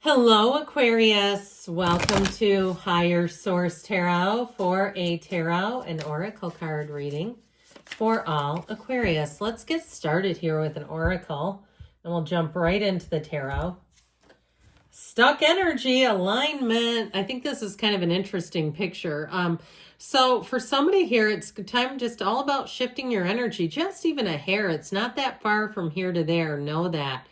Hello, Aquarius. Welcome to Higher Source Tarot for a tarot and oracle card reading for all Aquarius. Let's get started here with an oracle, and we'll jump right into the tarot. Stuck energy, alignment. I think this is kind of an interesting picture. So for somebody here, it's time just all about shifting your energy, just even a hair. It's not that far from here to there. Know that.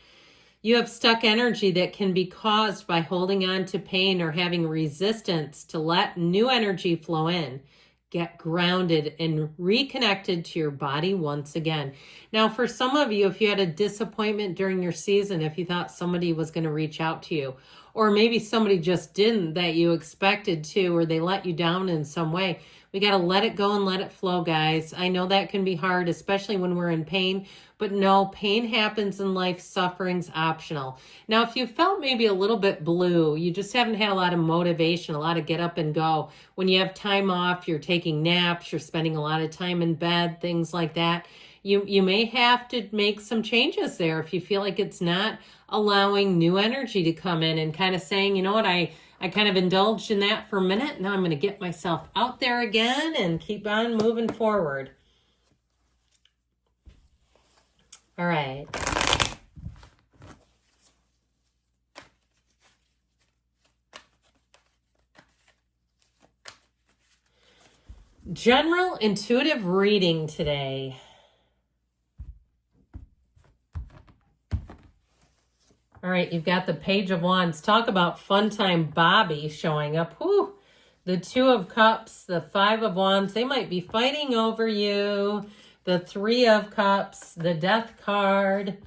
You have stuck energy that can be caused by holding on to pain or having resistance to let new energy flow in. Get grounded and reconnected to your body once again. Now, for some of you, if you had a disappointment during your season, if you thought somebody was going to reach out to you, or maybe somebody just didn't that you expected to, or they let you down in some way, we got to let it go and let it flow, guys. I know that can be hard, especially when we're in pain, but no, pain happens in life. Suffering's optional. Now, if you felt maybe a little bit blue, you just haven't had a lot of motivation, a lot of get up and go. When you have time off, you're taking naps, you're spending a lot of time in bed, things like that. You may have to make some changes there if you feel like it's not allowing new energy to come in and kind of saying, you know what, I kind of indulged in that for a minute. Now I'm going to get myself out there again and keep on moving forward. All right. General intuitive reading today. All right, you've got the Page of Wands. Talk about fun time Bobby showing up. Whew. The Two of Cups, the Five of Wands. They might be fighting over you. The Three of Cups, the Death card,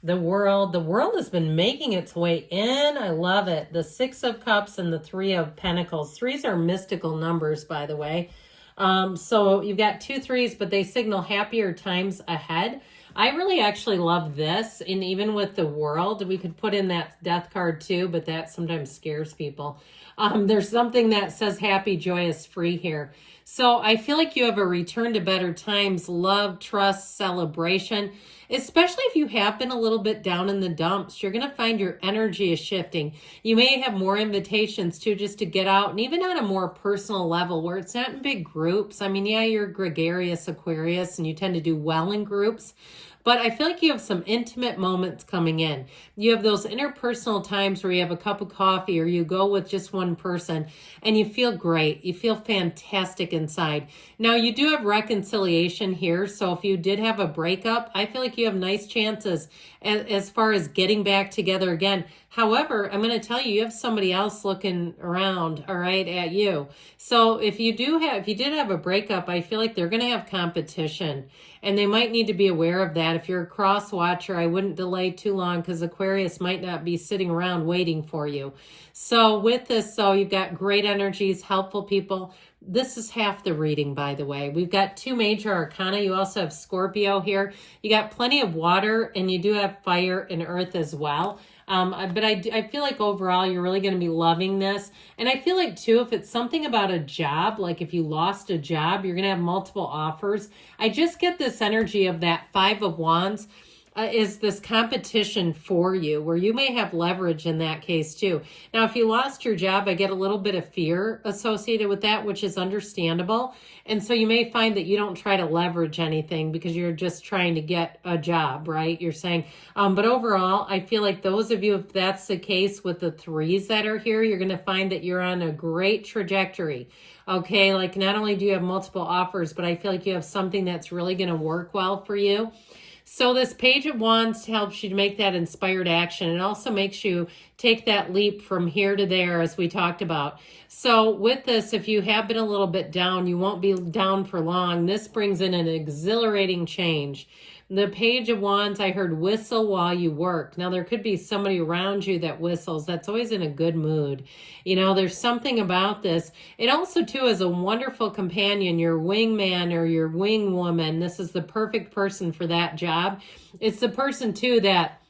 the World. The World has been making its way in. I love it. The Six of Cups and the Three of Pentacles. Threes are mystical numbers, by the way. So you've got 2 threes, but they signal happier times ahead. I really actually love this. And even with the World, we could put in that Death card too, but that sometimes scares people. There's something that says happy, joyous, free here. So I feel like you have a return to better times, love, trust, celebration, especially if you have been a little bit down in the dumps. You're going to find your energy is shifting. You may have more invitations too, just to get out, and even on a more personal level where it's not in big groups. I mean, yeah, you're gregarious Aquarius and you tend to do well in groups, but I feel like you have some intimate moments coming in. You have those interpersonal times where you have a cup of coffee or you go with just one person and you feel great. You feel fantastic inside. Now, you do have reconciliation here. So if you did have a breakup, I feel like you have nice chances as far as getting back together again. However, I'm going to tell you, you have somebody else looking around, all right, at you. So if you did have a breakup, I feel like they're going to have competition and they might need to be aware of that. If you're a cross watcher, I wouldn't delay too long because Aquarius might not be sitting around waiting for you. So with this, so you've got great energies, helpful people. This is half the reading, by the way. We've got 2 major arcana. You also have Scorpio here. You got plenty of water and you do have fire and earth as well. But I feel like overall you're really going to be loving this. And I feel like too, if it's something about a job, like if you lost a job, you're going to have multiple offers. I just get this energy of that Five of Wands. Is this competition for you where you may have leverage in that case too. Now, if you lost your job, I get a little bit of fear associated with that, which is understandable. And so you may find that you don't try to leverage anything because you're just trying to get a job, right? You're saying, but overall, I feel like those of you, if that's the case with the threes that are here, you're going to find that you're on a great trajectory. Okay, like not only do you have multiple offers, but I feel like you have something that's really going to work well for you. So this Page of Wands helps you to make that inspired action. It also makes you take that leap from here to there, as we talked about. So with this, if you have been a little bit down, you won't be down for long. This brings in an exhilarating change. The Page of Wands, I heard whistle while you work. Now, there could be somebody around you that whistles. That's always in a good mood. You know, there's something about this. It also, too, is a wonderful companion, your wingman or your wing woman. This is the perfect person for that job. It's the person, too, that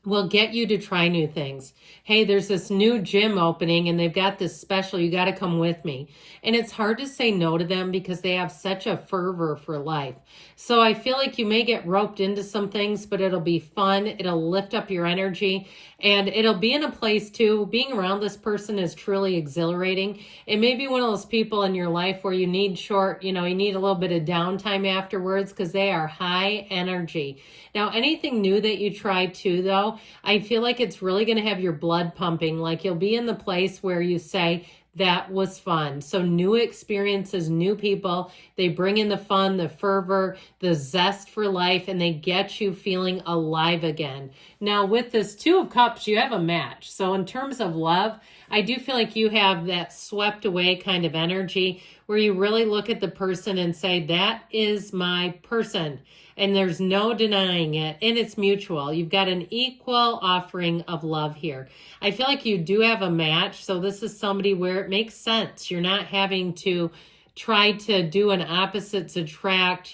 will get you to try new things. Hey, there's this new gym opening and they've got this special, you got to come with me. And it's hard to say no to them because they have such a fervor for life. So I feel like you may get roped into some things, but it'll be fun. It'll lift up your energy and it'll be in a place too. Being around this person is truly exhilarating. It may be one of those people in your life where you need you need a little bit of downtime afterwards because they are high energy. Now, anything new that you try too, though, I feel like it's really going to have your blood pumping. Like you'll be in the place where you say, that was fun. So new experiences, new people, they bring in the fun, the fervor, the zest for life, and they get you feeling alive again. Now, with this Two of Cups, you have a match. So in terms of love, I do feel like you have that swept away kind of energy where you really look at the person and say, that is my person. And there's no denying it. And it's mutual. You've got an equal offering of love here. I feel like you do have a match. So this is somebody where it makes sense. You're not having to try to do an opposites attract,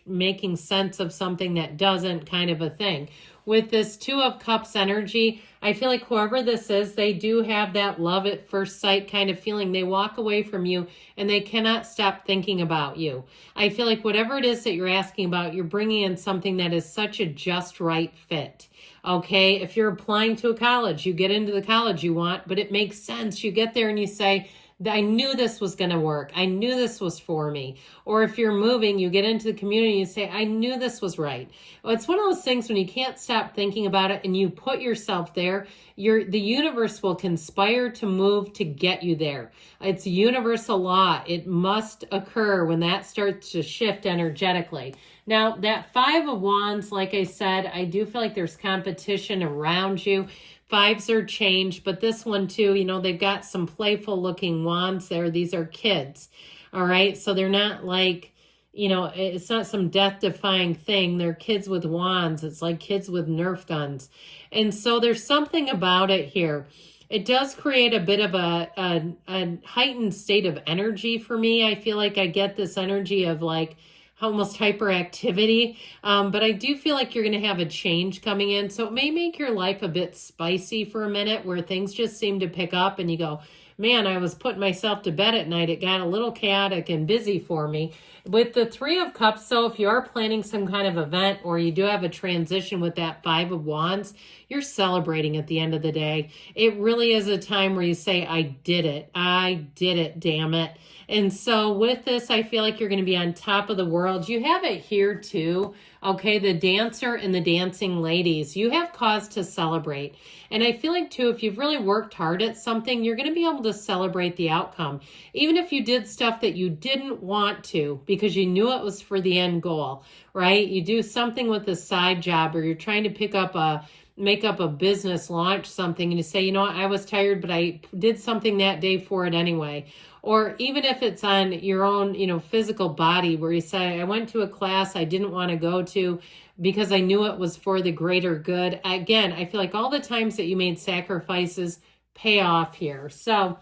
making sense of something that doesn't kind of a thing. With this Two of Cups energy, I feel like whoever this is, they do have that love at first sight kind of feeling. They walk away from you and they cannot stop thinking about you. I feel like whatever it is that you're asking about, you're bringing in something that is such a just right fit. Okay, if you're applying to a college, you get into the college you want, but it makes sense. You get there and you say, I knew this was going to work. I knew this was for me. Or if you're moving, you get into the community and you say, I knew this was right. Well, it's one of those things when you can't stop thinking about it and you put yourself there, the universe will conspire to move to get you there. It's a universal law. It must occur when that starts to shift energetically. Now, that Five of Wands, like I said, I do feel like there's competition around you. Fives are changed, but this one too, they've got some playful looking wands there. These are kids, all right? So they're not like, it's not some death-defying thing. They're kids with wands. It's like kids with Nerf guns. And so there's something about it here. It does create a bit of a heightened state of energy for me. I feel like I get this energy of like, almost hyperactivity. But I do feel like you're going to have a change coming in. So it may make your life a bit spicy for a minute where things just seem to pick up and you go, man, I was putting myself to bed at night. It got a little chaotic and busy for me. With the Three of Cups, so if you are planning some kind of event or you do have a transition with that Five of Wands, you're celebrating at the end of the day. It really is a time where you say, I did it. I did it, damn it. And so with this, I feel like you're going to be on top of the world. You have it here too. Okay, the dancer and the dancing ladies, you have cause to celebrate. And I feel like too, if you've really worked hard at something, you're going to be able to celebrate the outcome. Even if you did stuff that you didn't want to because you knew it was for the end goal, right? You do something with a side job or you're trying to make up a business, launch something, and you say, I was tired, but I did something that day for it anyway. Or even if it's on your own, physical body where you say, I went to a class I didn't want to go to because I knew it was for the greater good. Again, I feel like all the times that you made sacrifices pay off here. So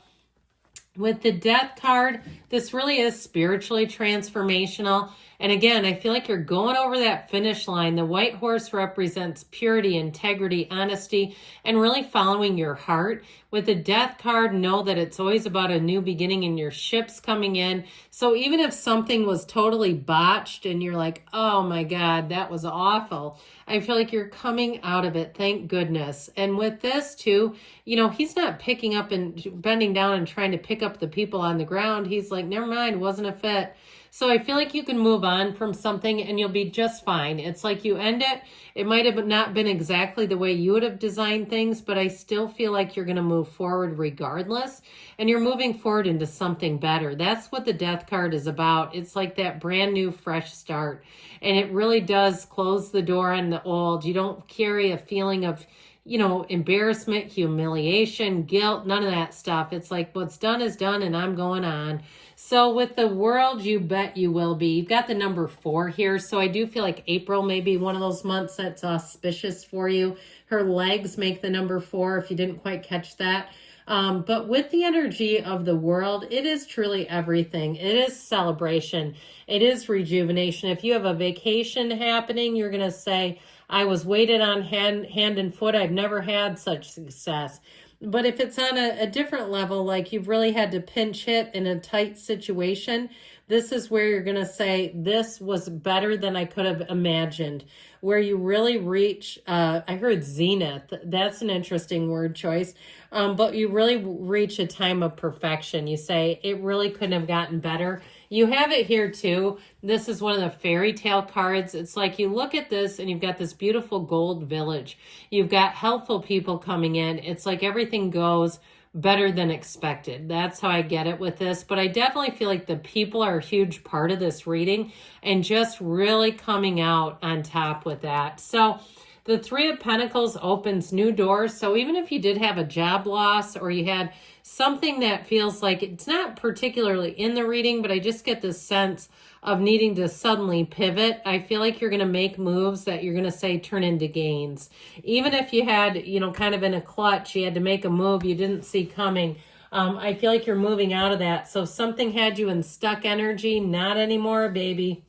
with the Death card, this really is spiritually transformational. And again, I feel like you're going over that finish line. The white horse represents purity, integrity, honesty, and really following your heart. With the Death card, know that it's always about a new beginning and your ship's coming in. So even if something was totally botched and you're like, oh my God, that was awful, I feel like you're coming out of it. Thank goodness. And with this too, he's not picking up and bending down and trying to pick up the people on the ground. He's like, never mind, wasn't a fit. So I feel like you can move on from something and you'll be just fine. It's like you end it. It might have not been exactly the way you would have designed things, but I still feel like you're going to move forward regardless. And you're moving forward into something better. That's what the Death card is about. It's like that brand new, fresh start. And it really does close the door on the old. You don't carry a feeling of embarrassment, humiliation, guilt, none of that stuff. It's like what's done is done and I'm going on. So with the World, you bet you will be. You've got the number 4 here. So I do feel like April may be one of those months that's auspicious for you. Her legs make the number 4 if you didn't quite catch that. But with the energy of the World, it is truly everything. It is celebration. It is rejuvenation. If you have a vacation happening, you're going to say, I was weighted on hand and foot. I've never had such success. But if it's on a different level, like you've really had to pinch hit in a tight situation, this is where you're going to say, this was better than I could have imagined. Where you really reach, I heard zenith. That's an interesting word choice. But you really reach a time of perfection. You say, it really couldn't have gotten better. You have it here too. This is one of the fairy tale cards. It's like you look at this and you've got this beautiful gold village. You've got helpful people coming in. It's like everything goes better than expected. That's how I get it with this. But I definitely feel like the people are a huge part of this reading and just really coming out on top with that. So the Three of Pentacles opens new doors. So even if you did have a job loss or you had something that feels like it's not particularly in the reading, but I just get this sense of needing to suddenly pivot. I feel like you're going to make moves that you're going to say turn into gains. Even if you had, you know, kind of in a clutch, you had to make a move you didn't see coming. I feel like you're moving out of that. So something had you in stuck energy, not anymore, baby.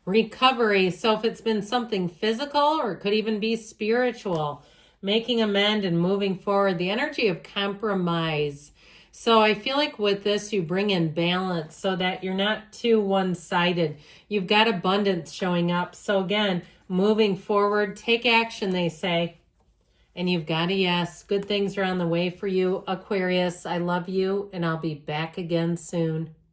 Recovery. So if it's been something physical or it could even be spiritual, making amend and moving forward, the energy of compromise. So I feel like with this, you bring in balance so that you're not too one-sided. You've got abundance showing up. So again, moving forward, take action, they say. And you've got a yes. Good things are on the way for you, Aquarius. I love you, and I'll be back again soon.